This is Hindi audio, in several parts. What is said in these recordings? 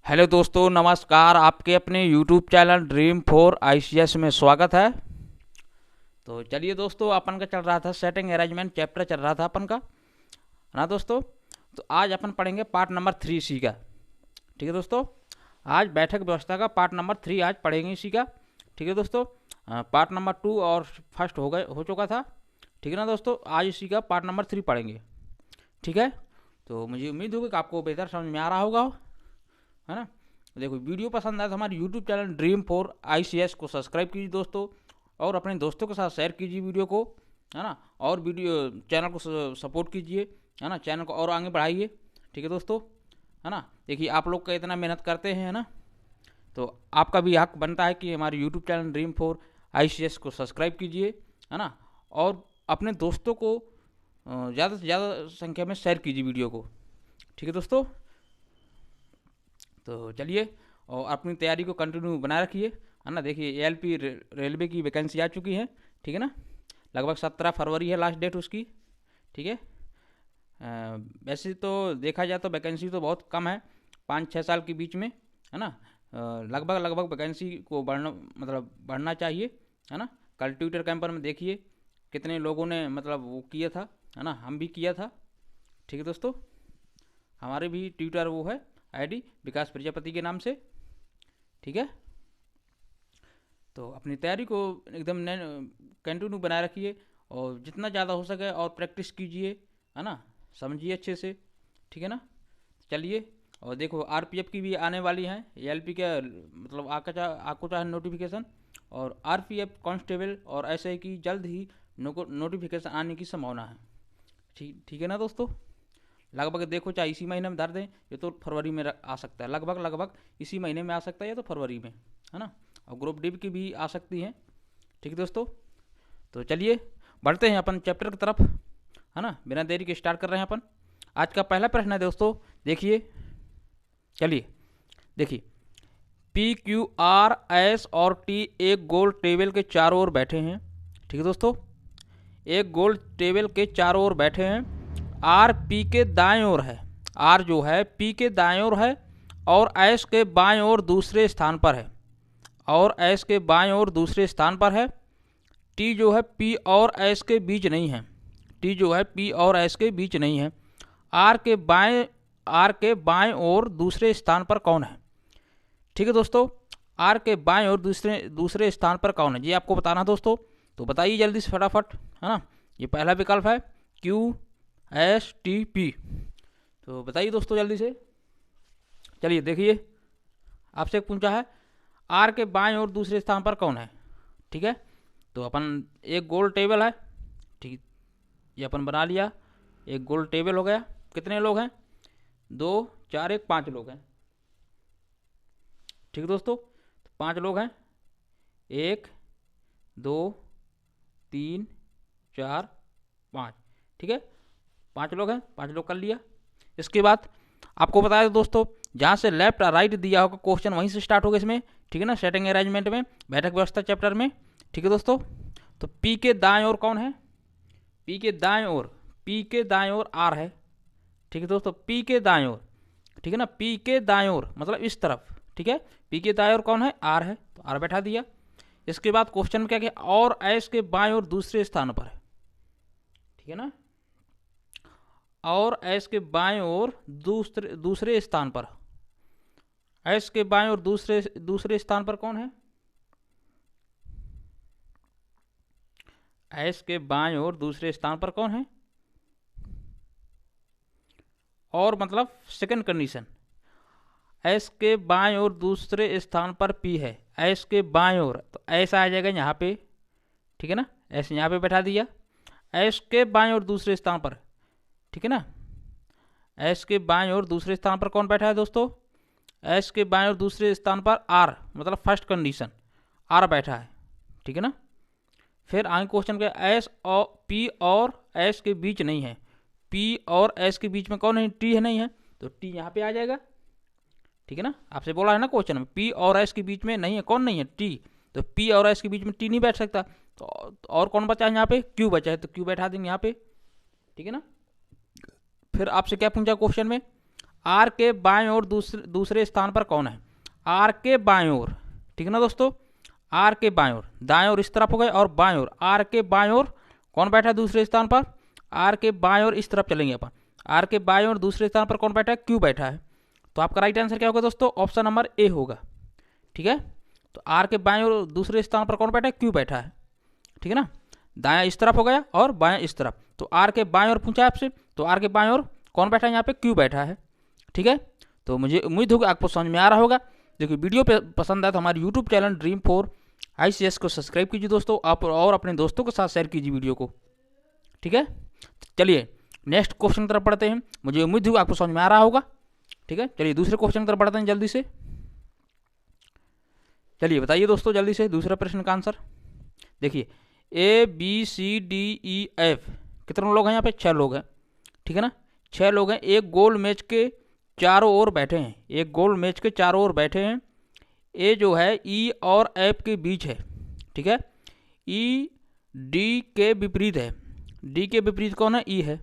हेलो दोस्तों, नमस्कार। आपके अपने YouTube channel dream for ICS में स्वागत है। तो चलिए दोस्तों, अपन का चल रहा था सेटिंग अरेंजमेंट चैप्टर चल रहा था अपन का, है ना दोस्तों। तो आज अपन पढ़ेंगे पार्ट नंबर 3 इसी का। ठीक है दोस्तों, आज बैठक व्यवस्था का पार्ट नंबर 3 आज पढ़ेंगे इसी का। ठीक है दोस्तों, पार्ट नंबर 2 और फर्स्ट हो चुका था। ठीक है ना दोस्तों, आज इसी का पार्ट नंबर 3 पढ़ेंगे। ठीक है, तो मुझे उम्मीद होगी कि आपको बेहतर समझ में आ रहा होगा, है ना। देखो, वीडियो पसंद आए तो हमारे YouTube channel dream for ICS को सब्सक्राइब कीजिए दोस्तों, और अपने दोस्तों के साथ शेयर कीजिए वीडियो को, है ना। और वीडियो चैनल को सपोर्ट कीजिए, है ना, चैनल को और आगे बढ़ाइए। ठीक है दोस्तों, है ना। देखिए, आप लोग का इतना मेहनत करते हैं, है ना, तो आपका भी हक बनता है कि हमारे YouTube channel dream for ICS को सब्सक्राइब कीजिए, है ना। और अपने दोस्तों को ज़्यादा से ज़्यादा संख्या में शेयर कीजिए वीडियो को। ठीक है दोस्तों, तो चलिए, और अपनी तैयारी को कंटिन्यू बनाए रखिए, है ना। देखिए, एएलपी रेलवे की वैकेंसी आ चुकी है। ठीक है ना, लगभग 17 फरवरी है लास्ट डेट उसकी। ठीक है, वैसे तो देखा जाए तो वैकेंसी तो बहुत कम है, 5-6 साल के बीच में, है ना। लगभग लगभग वैकेंसी को बढ़ना चाहिए, है ना। कल ट्विटर कैंपर में देखिए कितने लोगों ने वो किया था, है ना, हम भी किया था। ठीक है दोस्तों, हमारे भी ट्विटर वो है आईडी विकास प्रजापति के नाम से। ठीक है, तो अपनी तैयारी को एकदम कंटिन्यू बनाए रखिए, और जितना ज़्यादा हो सके और प्रैक्टिस कीजिए, है ना, समझिए अच्छे से। ठीक है ना, चलिए। और देखो, आरपीएफ की भी आने वाली है, एएलपी के आपको चाहे नोटिफिकेशन, और आरपीएफ कांस्टेबल और एसआई की जल्द ही नोटिफिकेशन आने की संभावना है। ठीक है ना दोस्तों, लगभग देखो चाहे इसी महीने में धर दें, ये तो फरवरी में आ सकता है, लगभग लगभग इसी महीने में आ सकता है, या तो फरवरी में, है ना। और ग्रुप डी की भी आ सकती हैं। ठीक है दोस्तों, तो चलिए बढ़ते हैं अपन चैप्टर की तरफ, है ना। बिना देरी के स्टार्ट कर रहे हैं अपन। आज का पहला प्रश्न है दोस्तों, देखिए, चलिए देखिए, पी क्यू आर एस और टी एक गोल टेबल के चारों ओर बैठे हैं। ठीक है दोस्तों, एक गोल टेबल के चारों ओर बैठे हैं। आर पी के दाएं ओर है, आर जो है पी के दाएं ओर है, और एस के बाएं ओर दूसरे स्थान पर है, और एस के बाएं ओर दूसरे स्थान पर है। टी जो है पी और एस के बीच नहीं है, टी जो है पी और एस के बीच नहीं है। आर के बाएं ओर दूसरे स्थान पर कौन है? ठीक है दोस्तों, आर के बाएं ओर दूसरे स्थान पर कौन है, ये आपको बताना दोस्तों। तो बताइए जल्दी से फटाफट, है ना। ये पहला विकल्प है क्यू एस टी पी, तो बताइए दोस्तों जल्दी से। चलिए देखिए, आपसे पूछा है आर के बाएं ओर दूसरे स्थान पर कौन है। ठीक है, तो अपन एक गोल टेबल है, ठीक, ये अपन बना लिया, एक गोल टेबल हो गया। कितने लोग हैं? 2 4 1 5 लोग हैं। ठीक है दोस्तों, तो 5 लोग हैं, 1 2 3 4 5। ठीक है, 5 लोग हैं, 5 लोग कर लिया। इसके बाद आपको बताया दोस्तों, जहाँ से लेफ्ट और राइट दिया होगा क्वेश्चन वहीं से स्टार्ट होगा इसमें। ठीक है ना, सेटिंग अरेंजमेंट में, बैठक व्यवस्था चैप्टर में। ठीक है दोस्तों, तो पी के दाएं ओर कौन है? पी के दाएं ओर आर है। ठीक है दोस्तों, पी के दाएं ओर, ठीक है ना, पी के दाएं ओर मतलब इस तरफ। ठीक है, पी के दाएं ओर कौन है? आर है, तो आर बैठा दिया। इसके बाद क्वेश्चन में क्या किया? और एस के बाएं ओर दूसरे स्थान पर है। ठीक है ना, और एस के बाएं ओर दूसरे स्थान पर, एस के बाएं ओर दूसरे स्थान पर कौन है? एस के बाएं ओर दूसरे स्थान पर कौन है? और मतलब सेकंड कंडीशन, एस के बाएं ओर दूसरे स्थान पर पी है, एस के बाएं ओर, तो एस आ जाएगा यहाँ पे। ठीक है ना, एस यहाँ पे बैठा दिया, एस के बाएं ओर दूसरे स्थान पर। ठीक है ना, एस के बाएं ओर दूसरे स्थान पर कौन बैठा है दोस्तों? एस के बाएं ओर दूसरे स्थान पर आर, मतलब फर्स्ट कंडीशन आर बैठा है। ठीक है ना, फिर आगे क्वेश्चन के एस और पी और एस के बीच नहीं है, पी और एस के बीच में कौन है? टी है, नहीं है, तो टी यहाँ पे आ जाएगा। ठीक है ना, आपसे बोला है ना क्वेश्चन में, पी और एस के बीच में नहीं है, कौन नहीं है? टी, तो पी और एस के बीच में टी नहीं बैठ सकता, तो और कौन बचा है यहाँ पे? क्यू बचा है, तो क्यू बैठा देंगे यहाँ पे। ठीक है ना, फिर आपसे क्या पूछा क्वेश्चन में? आर के बाएं ओर दूसरे स्थान पर कौन है? आर के बाएं ओर, ठीक है ना दोस्तों, आर के बाएं ओर, दाएं ओर इस तरफ हो गए और बाएं ओर, आर के बाएं ओर कौन बैठा है दूसरे स्थान पर? आर के बाएं ओर इस तरफ चलेंगे अपन, आर के बाएं ओर दूसरे स्थान पर कौन बैठा है? क्यू बैठा है। तो आपका राइट आंसर क्या होगा दोस्तों? ऑप्शन नंबर ए होगा, ठीक है। तो आर के बाएं ओर दूसरे स्थान पर कौन बैठा है? क्यू बैठा है, ठीक है ना। दायां इस तरफ हो गया और बायां इस तरफ, तो आर के बाएं ओर पूछा आपसे, तो आर के बाएं ओर कौन बैठा है? यहाँ पे क्यू बैठा है, ठीक है। तो मुझे उम्मीद होगी आपको समझ में आ रहा होगा। देखिए वीडियो पे पसंद आए तो हमारे यूट्यूब चैनल ड्रीम4 ICS को सब्सक्राइब कीजिए दोस्तों, आप और अपने दोस्तों के साथ शेयर कीजिए वीडियो को, ठीक है। चलिए नेक्स्ट क्वेश्चन की तरफ बढ़ते हैं, मुझे उम्मीद होगी आपको समझ में आ रहा होगा, ठीक है। चलिए दूसरे क्वेश्चन की तरफ बढ़ते हैं जल्दी से। चलिए बताइए दोस्तों जल्दी से दूसरे प्रश्न का आंसर। देखिए ABCDEF कितने लोग हैं यहाँ पे? 6 लोग हैं, ठीक है ना, 6 लोग हैं। एक गोल मेज के चारों ओर बैठे हैं, एक गोल मेज के चारों ओर बैठे हैं। ए जो है ई और एफ के बीच है, ठीक है। ई डी के विपरीत है, डी के विपरीत कौन है? ई है।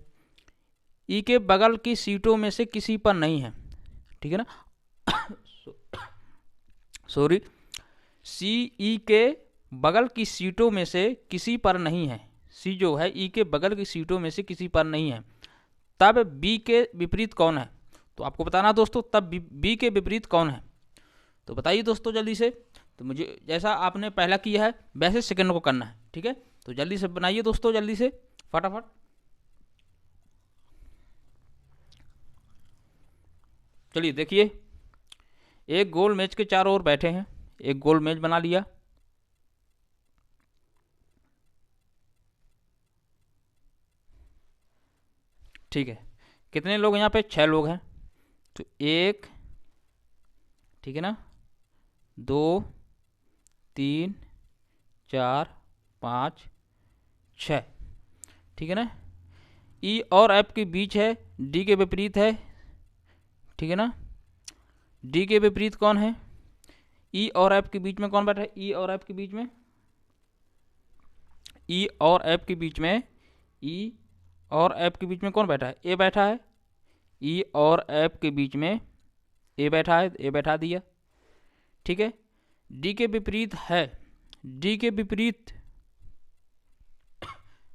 ई के बगल की सीटों में से किसी पर नहीं है, ठीक है ना सॉरी, सी ई के बगल की सीटों में से किसी पर नहीं है, सी जो है ई के बगल की सीटों में से किसी पर नहीं है। तब बी के विपरीत कौन है? तो आपको बताना दोस्तों तब बी के विपरीत कौन है। तो बताइए दोस्तों जल्दी से। तो मुझे जैसा आपने पहला किया है वैसे सेकंड को करना है, ठीक है। तो जल्दी से बनाइए दोस्तों, जल्दी से फटाफट। चलिए देखिए, एक गोल मेज के चारों ओर बैठे हैं, एक गोल मेज बना लिया, ठीक है। कितने लोग यहाँ पे? 6 लोग हैं। तो 1, ठीक है ना, 2, 3, 4, 5, 6, ठीक है ना। ई और एफ के बीच है, डी के विपरीत है, ठीक है ना। डी के विपरीत कौन है? ई और एफ के बीच में कौन बैठा है? ई और एफ के बीच में, ई और एफ के बीच में, ई और एफ के बीच में कौन बैठा है? ए बैठा है। ई और एफ के बीच में ए बैठा है, ए बैठा दिया, ठीक है। डी के विपरीत है, डी के विपरीत,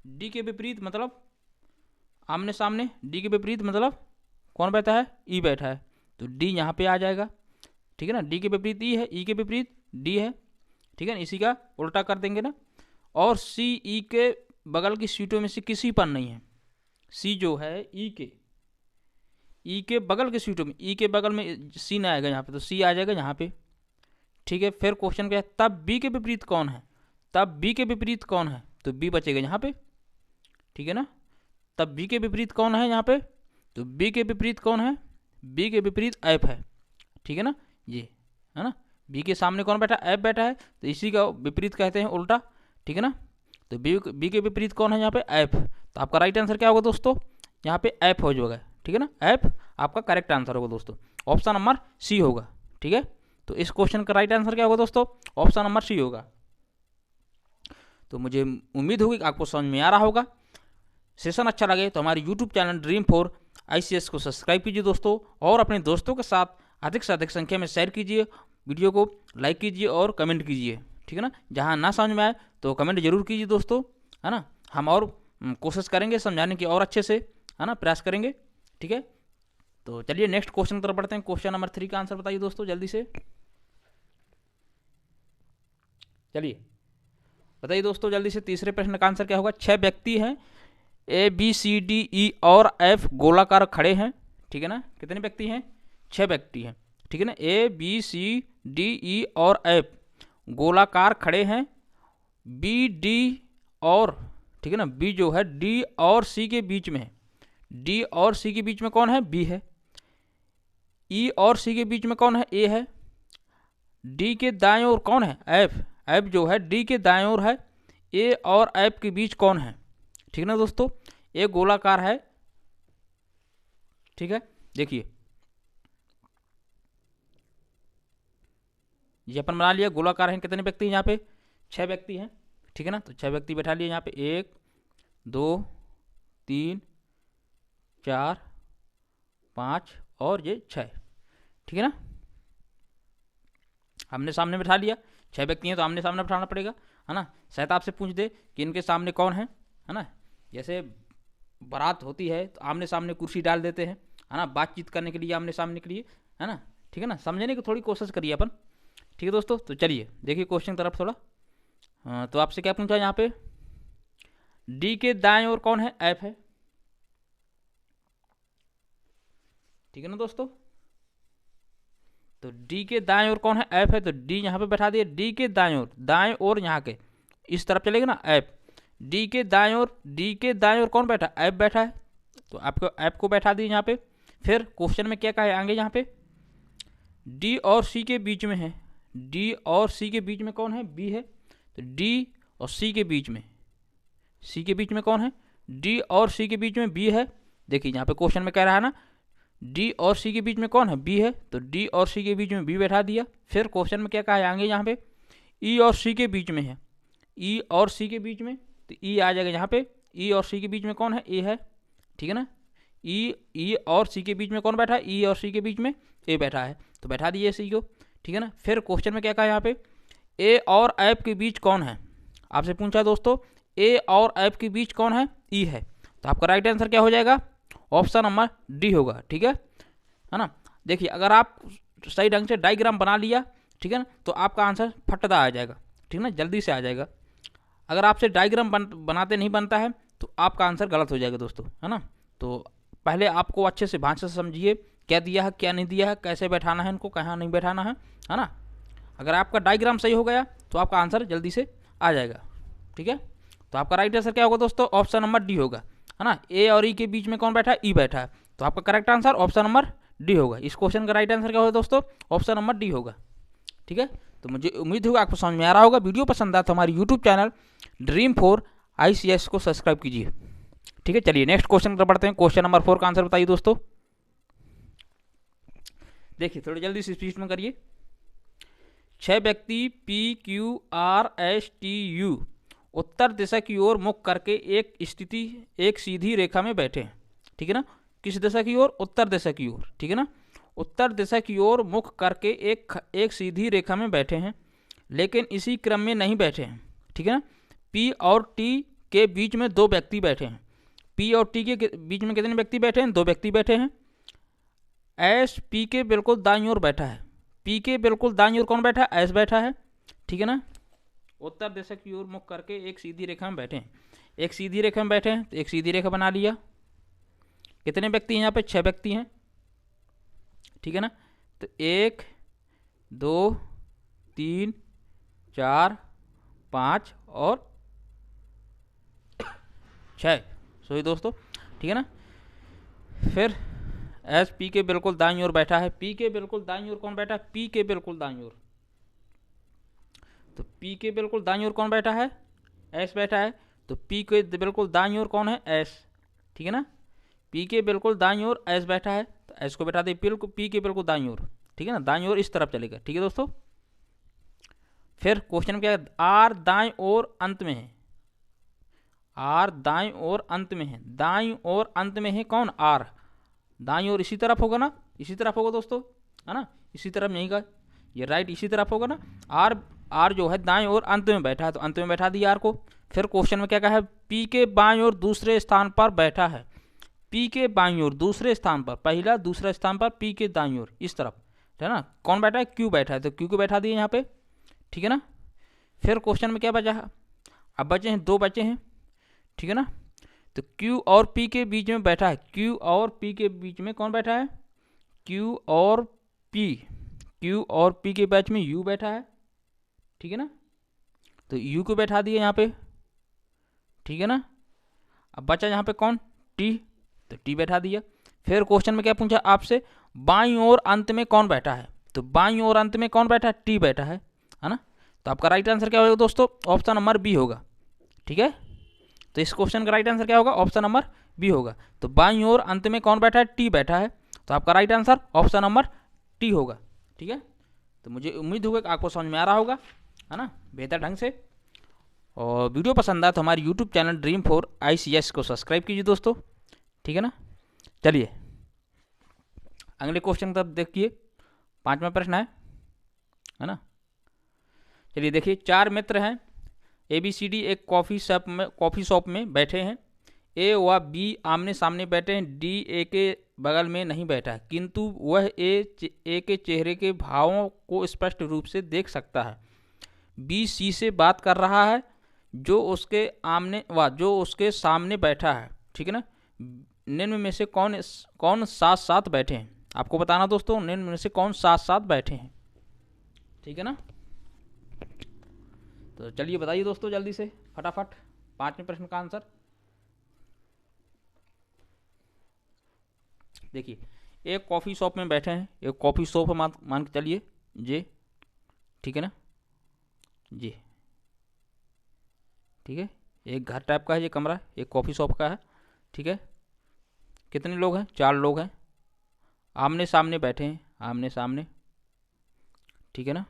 डी के विपरीत मतलब आमने सामने, डी के विपरीत मतलब कौन बैठा है? ई बैठा है। तो डी यहाँ पे आ जाएगा, ठीक है ना। डी के विपरीत ई है, ई के विपरीत डी है, ठीक है ना, इसी का उल्टा कर देंगे ना। और सी ई के बगल की सीटों में से किसी पर नहीं है, सी जो है ई के बगल के सीटों में, ई के बगल में सी ना आएगा यहाँ पे, तो सी आ जाएगा यहाँ पे, ठीक है। फिर क्वेश्चन क्या है? तब बी के विपरीत कौन है? तब बी के विपरीत कौन है? तो बी बचेगा यहाँ पे, ठीक है ना। तब बी के विपरीत कौन है यहाँ पे? तो बी के विपरीत कौन है? बी के विपरीत एफ है, ठीक है ना, ये है ना। बी के सामने कौन बैठा? एफ बैठा है, तो इसी का विपरीत कहते हैं उल्टा, ठीक है ना। तो बी के विपरीत कौन है यहाँ पे? एफ। तो आपका राइट आंसर क्या होगा दोस्तों? यहाँ पे एफ हो जाएगा, ठीक है ना, एफ आपका करेक्ट आंसर होगा दोस्तों, ऑप्शन नंबर सी होगा, ठीक है। तो इस क्वेश्चन का राइट आंसर क्या होगा दोस्तों? ऑप्शन नंबर सी होगा। तो मुझे उम्मीद होगी कि आपको समझ में आ रहा होगा। सेशन अच्छा लगे तो हमारे यूट्यूब चैनल ड्रीम4 ICS को सब्सक्राइब कीजिए दोस्तों, और अपने दोस्तों के साथ अधिक से अधिक संख्या में शेयर कीजिए, वीडियो को लाइक कीजिए और कमेंट कीजिए, ठीक है ना। जहाँ ना समझ में आए तो कमेंट जरूर कीजिए दोस्तों, है ना। हम और कोशिश करेंगे समझाने की और अच्छे से, है ना, प्रयास करेंगे, ठीक है। तो चलिए नेक्स्ट क्वेश्चन की तरफ बढ़ते हैं। क्वेश्चन नंबर 3 का आंसर बताइए दोस्तों जल्दी से। चलिए बताइए दोस्तों जल्दी से, तीसरे प्रश्न का आंसर क्या होगा? 6 व्यक्ति हैं, ABCDE और F गोलाकार खड़े हैं, ठीक है ना। कितने व्यक्ति हैं? 6 व्यक्ति हैं, ठीक है ना। ABCDE और F गोलाकार खड़े हैं, BD और, ठीक है ना, B जो है D और C के बीच में है, D और C के बीच में कौन है? B है। E और C के बीच में कौन है? A है। D के दाएं ओर कौन है? F। F जो है D के दाएं ओर है। A और F के बीच कौन है? ठीक है ना दोस्तों, एक गोलाकार है, ठीक है। देखिए ये अपन बना लिया, गोलाकार है। कितने व्यक्ति हैं यहाँ पे? 6 व्यक्ति हैं, ठीक है ना। तो 6 व्यक्ति बैठा लिए यहाँ पे, 1 2 3 4 5 और ये 6, ठीक है ना। आमने सामने बैठा लिया, 6 व्यक्ति हैं तो आमने सामने बैठाना पड़ेगा, है ना। शायद आपसे पूछ दे कि इनके सामने कौन है ना। जैसे बारात होती है तो आमने सामने कुर्सी डाल देते हैं, है ना, बातचीत करने के लिए, आमने सामने के लिए, है ना, ठीक है ना। समझने की थोड़ी कोशिश करिए अपन, ठीक है दोस्तों। तो चलिए देखिए क्वेश्चन तरफ थोड़ा। तो आपसे क्या पूछा यहाँ पे, डी के दाएं ओर कौन है, एफ है, ठीक है ना दोस्तों। तो डी के दाएं ओर कौन है, एफ है, तो डी यहाँ पे बैठा दिए। डी के दाएं ओर यहाँ के इस तरफ चलेगा ना, एफ। डी के दाएं ओर कौन बैठा, एफ बैठा है, तो आपको एफ को बैठा दिए यहाँ पे। फिर क्वेश्चन में क्या कहा है आगे, यहाँ पे डी और सी के बीच में है, डी और सी के बीच में कौन है, बी है। तो डी और सी के बीच में कौन है, डी और सी के बीच में बी है। देखिए यहाँ पे क्वेश्चन में कह रहा है ना, डी और सी के बीच में कौन है, बी है, तो डी और सी के बीच में बी बैठा दिया। फिर क्वेश्चन में क्या कहा है आगे, यहाँ पे ई और सी के बीच में है, ई और सी के बीच में, तो ई आ जाएगा यहाँ पे। ई और सी के बीच में कौन है, ए है, ठीक है ना। ई और सी के बीच में कौन बैठा है, ई और सी के बीच में ए बैठा है, तो बैठा दिए सी को, ठीक है ना। फिर क्वेश्चन में क्या कहा यहाँ पे, ए और एफ के बीच कौन है, आपसे पूछा दोस्तों, ए और एफ के बीच कौन है, ई है। तो आपका राइट आंसर क्या हो जाएगा, ऑप्शन नंबर डी होगा, ठीक है ना। देखिए अगर आप सही ढंग से डायग्राम बना लिया, ठीक है ना, तो आपका आंसर फटदा आ जाएगा, ठीक है ना, जल्दी से आ जाएगा। अगर आपसे डायग्राम बनाते नहीं बनता है तो आपका आंसर गलत हो जाएगा दोस्तों, है ना। तो पहले आपको अच्छे से भाषा से समझिए, क्या दिया है क्या नहीं दिया है, कैसे बैठाना है इनको, कहाँ नहीं बैठाना है ना। अगर आपका डायग्राम सही हो गया तो आपका आंसर जल्दी से आ जाएगा, ठीक है। तो आपका राइट आंसर क्या होगा दोस्तों, ऑप्शन नंबर डी होगा, है ना। ए और ई के बीच में कौन बैठा है, ई बैठा है, तो आपका correct answer option number D होगा। इस क्वेश्चन का राइट आंसर क्या होगा दोस्तों, ऑप्शन नंबर डी होगा, ठीक है। तो मुझे उम्मीद होगा आपको समझ में आ रहा होगा। वीडियो पसंद आया तो हमारे यूट्यूब चैनल Dream4 ICS को सब्सक्राइब कीजिए, ठीक है। चलिए नेक्स्ट क्वेश्चन पर बढ़ते हैं। क्वेश्चन नंबर 4 का आंसर बताइए दोस्तों। देखिए थोड़ी जल्दी से स्पीड में करिए। 6 व्यक्ति PQRSTU उत्तर दिशा की ओर मुख करके एक सीधी रेखा में बैठे हैं, ठीक है ना। किस दिशा की ओर, उत्तर दिशा की ओर, ठीक है ना। उत्तर दिशा की ओर मुख करके एक सीधी रेखा में बैठे हैं, लेकिन इसी क्रम में नहीं बैठे हैं, ठीक है ना। P और T के बीच में 2 व्यक्ति बैठे हैं। P और T के बीच में कितने व्यक्ति बैठे हैं, 2 व्यक्ति बैठे हैं। S P के बिल्कुल दाईं ओर बैठा है, P के बिल्कुल दाईं ओर कौन बैठा है, S बैठा है, ठीक है ना। उत्तर दिशा की ओर मुख करके एक सीधी रेखा में बैठे हैं, एक सीधी रेखा में बैठे हैं, तो एक सीधी रेखा बना लिया। कितने व्यक्ति हैं यहाँ पे, 6 व्यक्ति हैं, ठीक है ना। तो 1 2 3 4 5 और 6, सही दोस्तों, ठीक है ना। फिर एस पी के बिल्कुल दाईं ओर बैठा है, पी के बिल्कुल दाईं ओर कौन बैठा है, पी के बिल्कुल दाईं ओर, तो पी के बिल्कुल दाईं ओर कौन बैठा है, एस बैठा है, तो पी के बिल्कुल दाईं ओर कौन है, एस, ठीक है ना। पी के बिल्कुल दाईं ओर एस बैठा है, तो एस को बैठा दे पी के बिल्कुल दाईं ओर, ठीक है ना, दाईं ओर इस तरफ चलेगा, ठीक है दोस्तों। फिर क्वेश्चन में क्या है, आर दाईं ओर अंत में है, आर दाईं ओर अंत में है, दाईं ओर अंत में है कौन, आर, दाईं ओर इसी तरफ होगा ना, इसी तरफ होगा दोस्तों, है ना, इसी तरफ नहीं का, ये राइट इसी तरफ होगा ना। आर जो है दाईं ओर अंत में बैठा है, तो अंत में बैठा दिया आर को। फिर क्वेश्चन में क्या कहा है, पी के बाईं ओर दूसरे स्थान पर बैठा है, पी के बाईं ओर दूसरे स्थान पर, पहला दूसरा स्थान पर पी के दाईं ओर इस तरफ, है ना, कौन बैठा है, क्यू बैठा है, तो क्यू को बैठा दिए यहाँ पे, ठीक है ना। फिर क्वेश्चन में क्या बचा है, अब बचे हैं 2 बचे हैं, ठीक है ना। तो Q और P के बीच में बैठा है, Q और P के बीच में कौन बैठा है, Q और P के बीच में U बैठा है, ठीक है ना, तो U को बैठा दिए यहाँ पे, ठीक है ना। अब बचा यहाँ पे कौन, T, तो T बैठा दिया। फिर क्वेश्चन में क्या पूछा आपसे, बाईं ओर अंत में कौन बैठा है, तो बाईं ओर अंत में कौन बैठा है, T बैठा है ना। तो आपका राइट आंसर क्या होगा दोस्तों, ऑप्शन नंबर बी होगा, ठीक है। तो इस क्वेश्चन का राइट आंसर क्या होगा, ऑप्शन नंबर बी होगा। तो बाईं ओर अंत में कौन बैठा है, टी बैठा है, तो आपका right answer option number T होगा, ठीक है। तो मुझे उम्मीद होगा कि आपको समझ में आ रहा होगा, है ना, बेहतर ढंग से। और वीडियो पसंद आया तो हमारे यूट्यूब चैनल Dream4 ICS को सब्सक्राइब कीजिए दोस्तों, ठीक है ना। चलिए अगले क्वेश्चन तब देखिए, 5वां प्रश्न है ना। चलिए देखिए, 4 मित्र हैं ABCD एक कॉफ़ी शॉप में बैठे हैं। ए व बी आमने सामने बैठे हैं। डी ए के बगल में नहीं बैठा है, किंतु वह ए के चेहरे के भावों को स्पष्ट रूप से देख सकता है। बी सी से बात कर रहा है जो उसके सामने बैठा है, ठीक है ना। निम्न में से कौन साथ साथ बैठे हैं, आपको बताना दोस्तों, निम्न में से कौन साथ साथ बैठे हैं, ठीक है ना। तो चलिए बताइए दोस्तों जल्दी से फटाफट 5वें प्रश्न का आंसर। देखिए, एक कॉफ़ी शॉप में बैठे हैं, एक कॉफ़ी शॉप मान के चलिए जी, ठीक है ना जी, ठीक है। एक घर टाइप का है ये कमरा, एक कॉफ़ी शॉप का है, ठीक है। कितने लोग हैं, 4 लोग हैं, आमने सामने बैठे हैं, आमने सामने, ठीक है ना,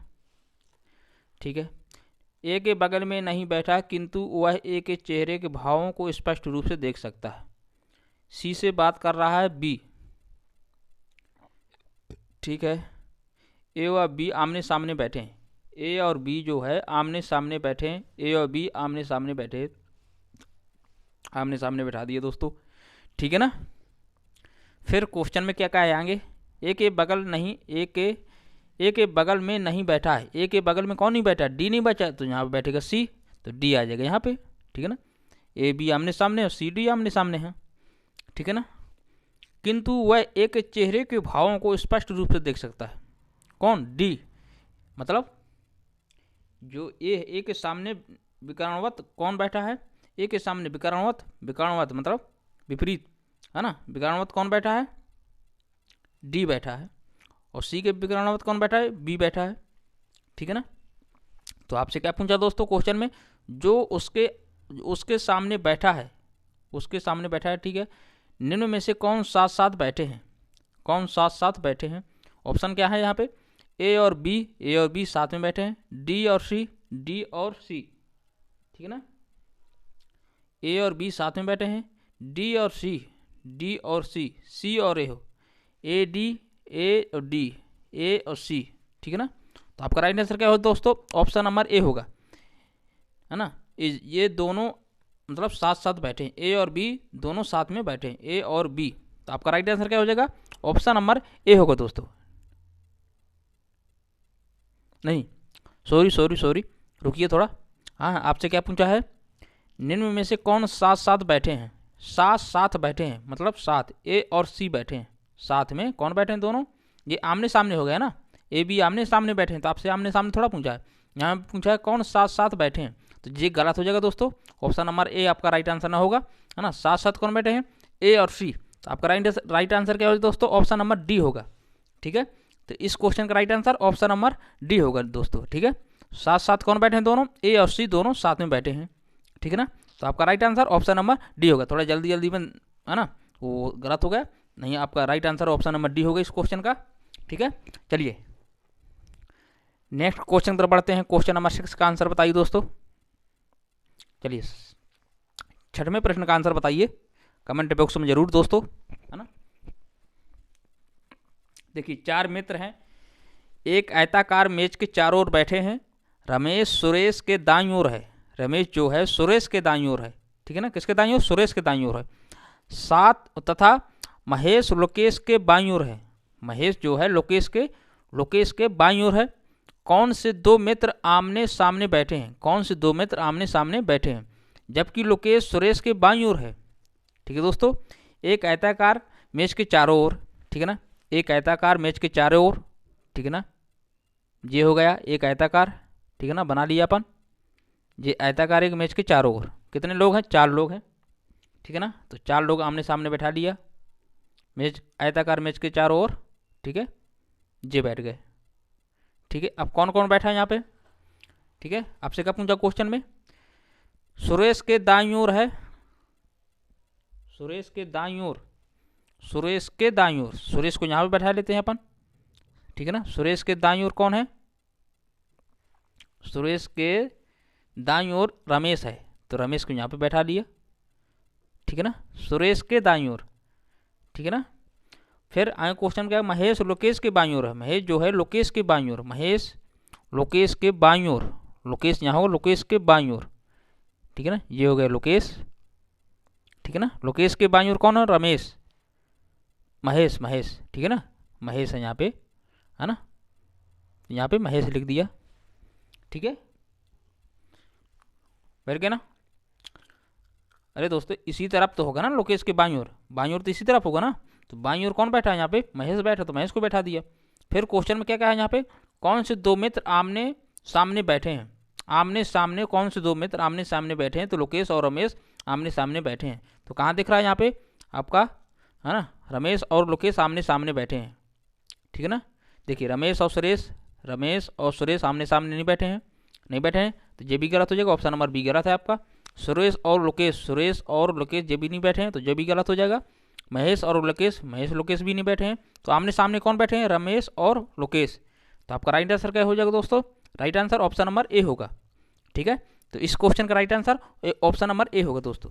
ठीक है। ए के बगल में नहीं बैठा, किंतु वह ए के चेहरे के भावों को स्पष्ट रूप से देख सकता है। सी से बात कर रहा है बी, ठीक है। ए और बी आमने सामने बैठे हैं, ए और बी जो है आमने सामने बैठे हैं, ए और बी आमने सामने बैठे, आमने सामने बैठा दिए दोस्तों, ठीक है ना। फिर क्वेश्चन में क्या कहा आएंगे, ए के बगल नहीं, ए के बगल में नहीं बैठा है। ए के बगल में कौन नहीं बैठा, डी नहीं बैठा, तो यहाँ पे बैठेगा सी, तो डी आ जाएगा यहाँ पे, ठीक है ना। ए बी आमने सामने और सी डी आमने सामने है, ठीक है ना। किंतु वह एक चेहरे के भावों को स्पष्ट रूप से देख सकता है, कौन, डी, मतलब जो ए के सामने विकरणवत कौन बैठा है, ए के सामने विकरणवत मतलब विपरीत, है ना। विकरणवत कौन बैठा है, डी बैठा है, और सी के विकरणवत कौन बैठा है, बी बैठा है, ठीक है ना। तो आपसे क्या पूछा दोस्तों क्वेश्चन में, जो उसके सामने बैठा है, उसके सामने बैठा है, ठीक है। निम्न में से कौन साथ साथ बैठे हैं, कौन साथ साथ बैठे हैं। ऑप्शन क्या है यहाँ पे, ए और बी साथ में बैठे हैं, डी और सी, ठीक है ना। ए और बी साथ में बैठे हैं, डी और सी, सी और ए हो, ए और डी, ए और सी, ठीक है ना। तो आपका राइट आंसर क्या हो दोस्तों, ऑप्शन नंबर ए होगा, है ना। ये दोनों मतलब साथ साथ बैठे हैं, ए और बी दोनों साथ में बैठे हैं, ए और बी, तो आपका राइट आंसर क्या हो जाएगा, ऑप्शन नंबर ए होगा दोस्तों। नहीं, सॉरी, रुकिए थोड़ा। हाँ, आपसे क्या पूछा है, निम्न में से कौन साथ साथ बैठे हैं, साथ बैठे हैं मतलब साथ, ए और सी बैठे हैं साथ में, कौन बैठे हैं दोनों, ये आमने सामने हो गया ना, ए बी आमने सामने बैठे हैं, तो आपसे आमने सामने थोड़ा पूछा है, यहाँ पूछा है कौन साथ साथ बैठे हैं, तो ये गलत हो जाएगा दोस्तों, ऑप्शन नंबर ए आपका राइट आंसर ना होगा, है ना। साथ साथ कौन बैठे हैं, ए और सी, तो आपका राइट आंसर क्या होगा दोस्तों, ऑप्शन नंबर डी होगा, ठीक है। तो इस क्वेश्चन का right answer option number D होगा दोस्तों, ठीक है। साथ साथ कौन बैठे हैं दोनों, ए और सी दोनों साथ में बैठे हैं, ठीक है ना। तो आपका right answer option number D होगा, थोड़ा जल्दी में, है ना, वो गलत हो गया, नहीं आपका right answer option number D होगा इस क्वेश्चन का, ठीक है। चलिए नेक्स्ट क्वेश्चन तरफ बढ़ते हैं, क्वेश्चन नंबर 6 का आंसर बताइए दोस्तों। चलिए 6वें प्रश्न का आंसर बताइए कमेंट बॉक्स में जरूर दोस्तों, है ना। देखिए 4 मित्र हैं, एक आयताकार मेज के चारों ओर बैठे हैं। रमेश सुरेश के दाईं ओर है, रमेश जो है सुरेश के दाईं ओर है, ठीक है ना, किसके दाईं ओर, सुरेश के दाईं ओर है। साथ तथा महेश लोकेश के बाईं ओर है, महेश जो है लोकेश के बाईं ओर है। कौन से 2 मित्र आमने सामने बैठे हैं, कौन से 2 मित्र आमने सामने बैठे हैं, जबकि लोकेश सुरेश के बाईं ओर है, ठीक है दोस्तों। एक आयताकार मेज के चारों ओर, ठीक है ना, एक आयताकार मेज के चारों ओर, ठीक है ना, ये हो गया एक आयताकार, ठीक है ना, बना लिया अपन, ये आयताकार एक मेज के चारों ओर, कितने लोग हैं, 4 लोग हैं, ठीक है ना। तो 4 लोग आमने सामने बैठा लिया, मेज आयताकार मेज के चारों ओर, ठीक है, ये बैठ गए, ठीक है। अब कौन कौन बैठा है यहाँ पे, ठीक है, आपसे क्या पूछा क्वेश्चन में, सुरेश के दाईं ओर है, सुरेश के दाईं ओर, सुरेश को यहाँ पे बैठा लेते हैं अपन, ठीक है ना। सुरेश के दाईं ओर कौन है, सुरेश के दाईं ओर रमेश है, तो रमेश को यहाँ पे बैठा लिया, ठीक है ना, सुरेश के दाईं ओर, ठीक है ना। फिर आगे क्वेश्चन क्या है, महेश लोकेश के बाईं ओर है। महेश जो है लोकेश के बाईं ओर, महेश लोकेश के बाईं ओर, लोकेश यहाँ होगा लोकेश के बाईं ओर, ठीक है ना, ये हो गया लोकेश, ठीक है ना। लोकेश के बाईं ओर कौन है, रमेश, महेश, महेश, ठीक है ना, महेश है यहाँ पे, है ना, यहाँ पे महेश लिख दिया, ठीक है, बैठ गया ना। अरे दोस्तों इसी तरफ तो होगा ना लोकेश के बाईं ओर तो इसी तरफ होगा ना, तो बाईं ओर कौन बैठा है, यहाँ पे महेश बैठा, तो महेश को बैठा दिया। फिर क्वेश्चन में क्या कहा है यहाँ पे, कौन से दो मित्र आमने सामने बैठे हैं, आमने सामने, कौन से दो मित्र आमने सामने बैठे हैं, तो लोकेश और रमेश आमने सामने बैठे हैं। तो कहाँ दिख रहा है यहाँ पे आपका, है ना, रमेश और लोकेश आमने सामने बैठे हैं, ठीक है ना। देखिए रमेश और सुरेश आमने सामने नहीं बैठे हैं, नहीं बैठे हैं, तो ये भी गलत हो जाएगा, ऑप्शन नंबर बी गलत है आपका। सुरेश और लोकेश ये भी नहीं बैठे हैं, तो ये भी गलत हो जाएगा। महेश लोकेश भी नहीं बैठे हैं, तो आमने सामने कौन बैठे हैं, रमेश और लोकेश। तो आपका राइट आंसर क्या हो जाएगा दोस्तों, right answer option number A होगा, ठीक है। तो इस क्वेश्चन का right answer option number A होगा दोस्तों।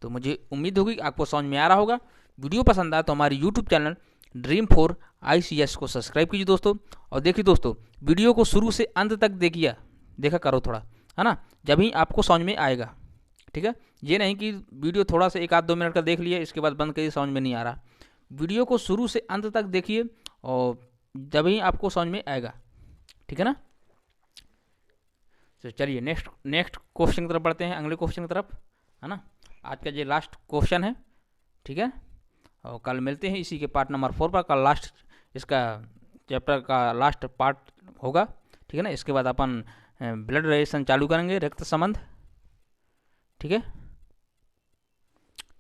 तो मुझे उम्मीद होगी आपको समझ में आ रहा होगा। वीडियो पसंद आया तो हमारे यूट्यूब चैनल Dream4 ICS को सब्सक्राइब कीजिए दोस्तों। और देखिए दोस्तों वीडियो को शुरू से अंत तक देखा करो थोड़ा, है ना, जब ही आपको समझ में आएगा, ठीक है। ये नहीं कि वीडियो थोड़ा सा 1-2 मिनट का देख लिया इसके बाद बंद करिए, समझ में नहीं आ रहा। वीडियो को शुरू से अंत तक देखिए और जब ही आपको समझ में आएगा, ठीक है ना। तो चलिए नेक्स्ट क्वेश्चन की तरफ बढ़ते हैं, अगले क्वेश्चन की तरफ, है ना। आज का ये लास्ट क्वेश्चन है, ठीक है, और कल मिलते हैं इसी के पार्ट नंबर 4 पर। कल लास्ट इसका चैप्टर का लास्ट पार्ट होगा, ठीक है ना। इसके बाद अपन ब्लड रिलेशन चालू करेंगे, रक्त संबंध, ठीक है।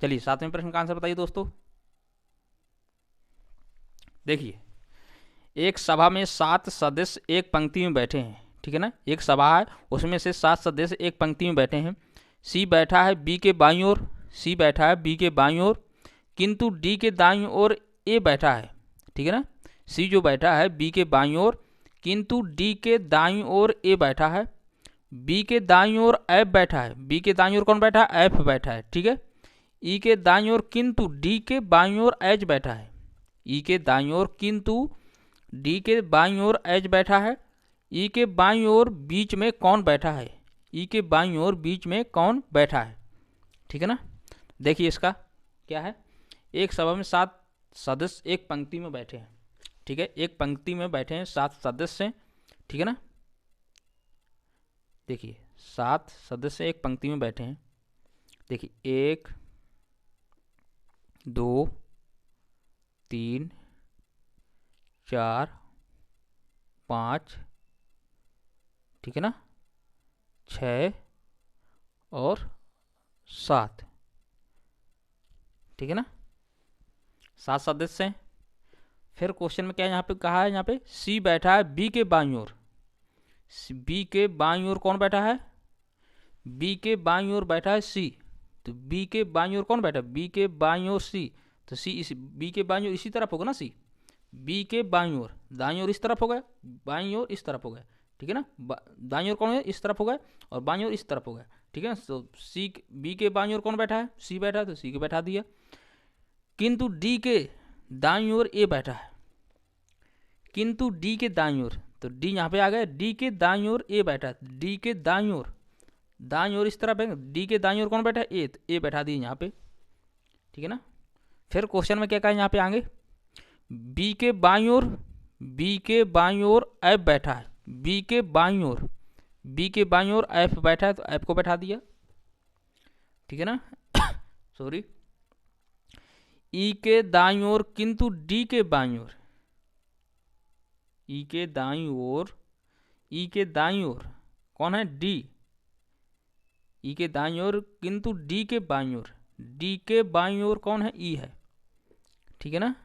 चलिए 7वें प्रश्न का आंसर बताइए दोस्तों। देखिए एक सभा में 7 सदस्य एक पंक्ति में बैठे हैं, ठीक है ना। एक सभा है उसमें से 7 सदस्य एक पंक्ति में बैठे हैं। सी बैठा है बी के बाईं ओर, किंतु डी के दाईं ओर ए बैठा है, ठीक है ना। सी जो बैठा है बी के बाईं ओर, किंतु डी के दाईं ओर ए बैठा है। बी के दाईं ओर एफ बैठा है, बी के दाईं ओर कौन बैठा है, एफ बैठा है, ठीक है। ई के दाईं ओर, किंतु डी के बाईं ओर एच बैठा है। ई के दाईं ओर, किंतु डी के बाईं ओर एच बैठा है। ई के बाईं ओर बीच में कौन बैठा है, ई के बाईं ओर बीच में कौन बैठा है, ठीक है ना। देखिए इसका क्या है, एक सभा में 7 सदस्य एक पंक्ति में बैठे हैं, ठीक है। एक पंक्ति में बैठे हैं 7 सदस्य, ठीक है ना। देखिए 7 सदस्य एक पंक्ति में बैठे हैं। देखिए 1 2 3 4 5, ठीक है ना, 6 और 7, ठीक है ना, 7 सदस्य हैं। फिर क्वेश्चन में क्या यहाँ पे कहा है, यहाँ पे सी बैठा है बी के बाईं ओर। बी के बाईं ओर कौन बैठा है, बी के बाईं ओर बैठा है सी। तो बी के बाईं ओर कौन बैठा है, बी के बाईं ओर सी। तो सी इस बी के बाईं ओर इसी तरफ होगा ना, सी बी के बाईं ओर, दाईं ओर इस तरफ हो गया, बाईं ओर इस तरफ हो गया, ठीक है ना। दाईं ओर कौन है, इस तरफ हो गया, और बाईं ओर इस तरफ हो गया, ठीक है ना। तो सी बी के बाईं ओर कौन बैठा है, सी बैठा है, तो सी को बैठा दिया। किंतु डी के दाईं ओर ए बैठा है, किंतु डी के दाईं ओर, तो डी यहाँ पे आ गया, डी के दाईं ओर ए बैठा है। डी के दाईं ओर इस तरफ है, डी के दाईं ओर कौन बैठा है, ए, तो ए बैठा दिए यहाँ पे, ठीक है ना। फिर क्वेश्चन में क्या कहा यहाँ पे आगे, बी के बाईं ओर एफ बैठा है। बी के बाईं ओर एफ बैठा है, तो एफ को बैठा दिया, ठीक है ना। सॉरी, ई के दाईं ओर, किंतु डी के बाईं ओर, ई के दाईं ओर कौन है, डी। ई के दाईं ओर, किंतु डी के बाईं ओर, डी के बाईं ओर कौन है, ई है, ठीक है ना।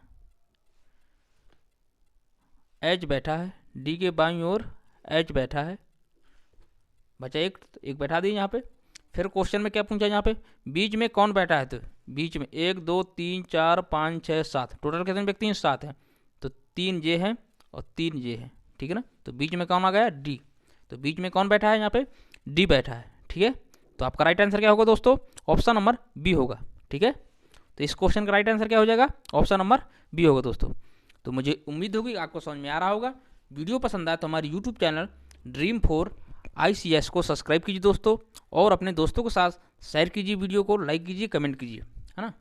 एच बैठा है, डी के बाईं ओर एच बैठा है, बचा एक बैठा दिए यहाँ पे। फिर क्वेश्चन में क्या पूछा यहाँ पे, बीच में कौन बैठा है, तो बीच में 1 2 3 4 5 6 7, टोटल कितने व्यक्ति हैं, 7 हैं। तो 3 ये हैं और 3 ये हैं, ठीक है ना। तो बीच में कौन आ गया, डी। तो बीच में कौन बैठा है, यहाँ पे डी बैठा है, ठीक है। तो आपका राइट आंसर क्या होगा दोस्तों, ऑप्शन नंबर बी होगा, ठीक है। तो इस क्वेश्चन का राइट आंसर क्या हो जाएगा, ऑप्शन नंबर बी होगा दोस्तों। तो मुझे उम्मीद होगी आपको समझ में आ रहा होगा। वीडियो पसंद आए तो हमारे यूट्यूब चैनल Dream4 ICS को सब्सक्राइब कीजिए दोस्तों, और अपने दोस्तों के साथ शेयर कीजिए, वीडियो को लाइक कीजिए, कमेंट कीजिए, है ना।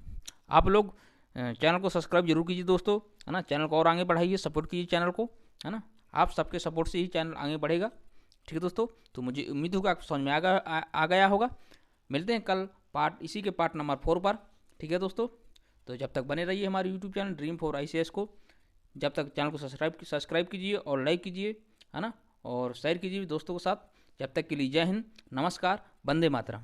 आप लोग चैनल को सब्सक्राइब जरूर कीजिए दोस्तों, है ना। चैनल को और आगे बढ़ाइए, सपोर्ट कीजिए चैनल को, है ना। आप सबके सपोर्ट से ही चैनल आगे बढ़ेगा, ठीक है दोस्तों। तो मुझे उम्मीद होगा आपको समझ में आ गया होगा। मिलते हैं कल इसी के पार्ट नंबर 4 पर, ठीक है दोस्तों। तो जब तक बने रहिए हमारे यूट्यूब चैनल Dream4 ICS को, जब तक चैनल को सब्सक्राइब कीजिए और लाइक कीजिए, है ना, और शेयर कीजिए दोस्तों के साथ। जब तक के लिए जय हिंद, नमस्कार, वंदे मातरम।